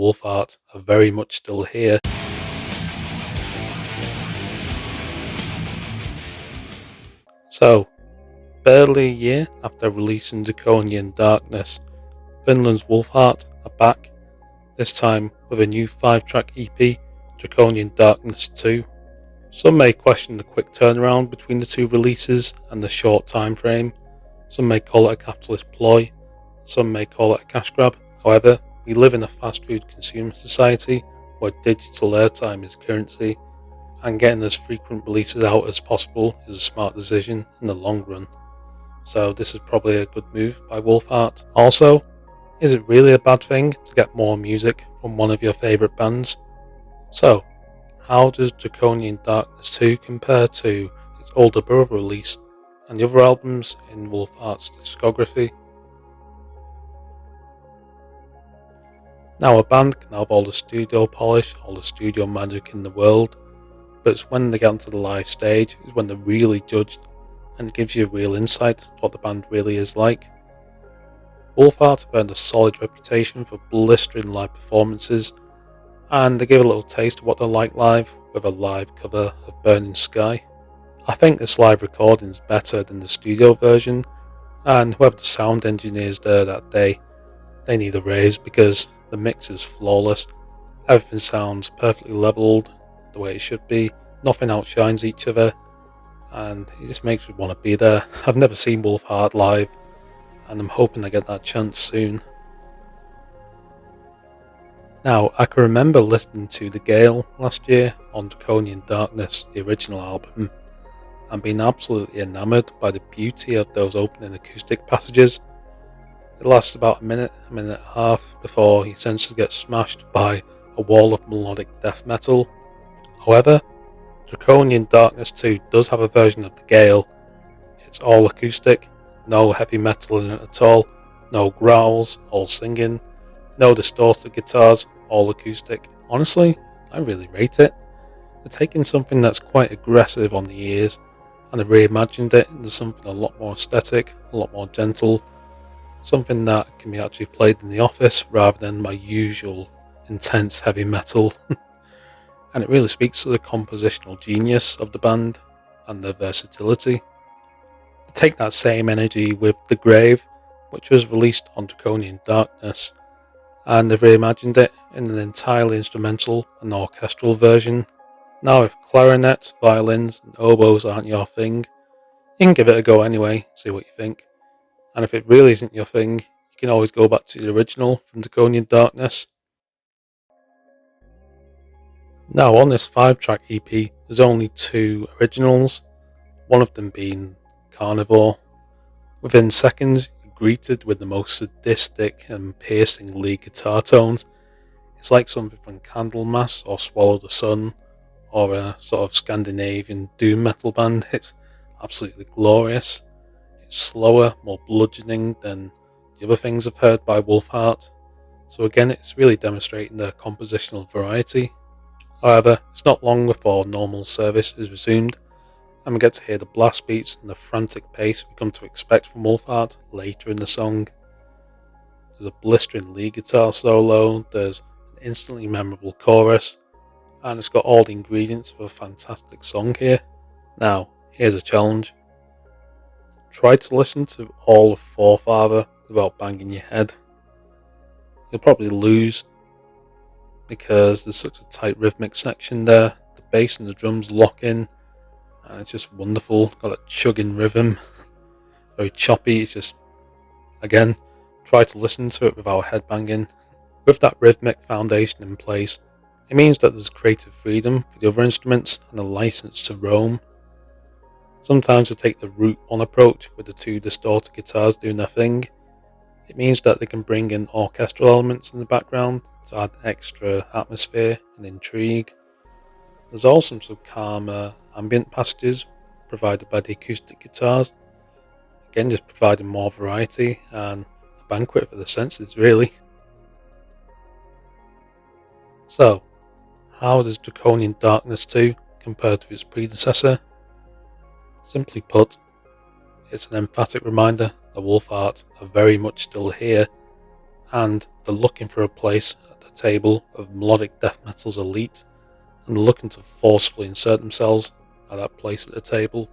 Wolfheart are very much still here. So, barely a year after releasing Draconian Darkness, Finland's Wolfheart are back, this time with a new 5-track EP, Draconian Darkness II. Some may question the quick turnaround between the two releases and the short time frame. Some may call it a capitalist ploy, some may call it a cash grab. However, we live in a fast food consumer society where digital airtime is currency, and getting as frequent releases out as possible is a smart decision in the long run. So this is probably a good move by Wolfheart. Also, is it really a bad thing to get more music from one of your favourite bands? So, how does Draconian Darkness 2 compare to its older brother release and the other albums in Wolfheart's discography? Now, a band can have all the studio polish, all the studio magic in the world, but it's when they get onto the live stage is when they're really judged, and it gives you a real insight to what the band really is like. Wolfheart have earned a solid reputation for blistering live performances, and they give a little taste of what they're like live with a live cover of Burning Sky. I think this live recording is better than the studio version, and whoever the sound engineers there that day, they need a raise because the mix is flawless. Everything sounds perfectly levelled the way it should be, nothing outshines each other, and it just makes me want to be there. I've never seen Wolfheart live, and I'm hoping I get that chance soon. Now, I can remember listening to The Gale last year on Draconian Darkness, the original album, and being absolutely enamoured by the beauty of those opening acoustic passages. It lasts about a minute and a half before he essentially gets smashed by a wall of melodic death metal. However, Draconian Darkness 2 does have a version of The Gale. It's all acoustic, no heavy metal in it at all, no growls, all singing, no distorted guitars, all acoustic. Honestly, I really rate it. They're taking something that's quite aggressive on the ears and have reimagined it into something a lot more aesthetic, a lot more gentle, something that can be actually played in the office rather than my usual intense heavy metal. And it really speaks to the compositional genius of the band and their versatility. They take that same energy with The Grave, which was released on Draconian Darkness, and they've reimagined it in an entirely instrumental and orchestral version. Now, if clarinets, violins and oboes aren't your thing, you can give it a go anyway, see what you think. And if it really isn't your thing, you can always go back to the original from Draconian Darkness. Now, on this 5-track EP, there's only 2 originals, one of them being Carnivore. Within seconds, you're greeted with the most sadistic and piercing lead guitar tones. It's like something from Candlemass or Swallow the Sun, or a sort of Scandinavian doom metal band. It's absolutely glorious. It's slower, more bludgeoning than the other things I've heard by Wolfheart. So again, it's really demonstrating their compositional variety. However, it's not long before normal service is resumed, and we get to hear the blast beats and the frantic pace we come to expect from Wolfheart later in the song. There's a blistering lead guitar solo, there's an instantly memorable chorus, and it's got all the ingredients of a fantastic song here. Now, here's a challenge. Try to listen to all of Forefather without banging your head. You'll probably lose because there's such a tight rhythmic section there. The bass and the drums lock in, and it's just wonderful. Got a chugging rhythm, very choppy. It's just, again, try to listen to it without headbanging. With that rhythmic foundation in place, it means that there's creative freedom for the other instruments and a license to roam. Sometimes they take the Route 1 approach with the 2 distorted guitars doing their thing. It means that they can bring in orchestral elements in the background to add extra atmosphere and intrigue. There's also some calmer ambient passages provided by the acoustic guitars, again just providing more variety and a banquet for the senses really. So, how does Draconian Darkness 2 compare to its predecessor? Simply put, it's an emphatic reminder that Wolfheart are very much still here, and they're looking for a place at the a table of melodic death metal's elite, and are looking to forcefully insert themselves at that place at the table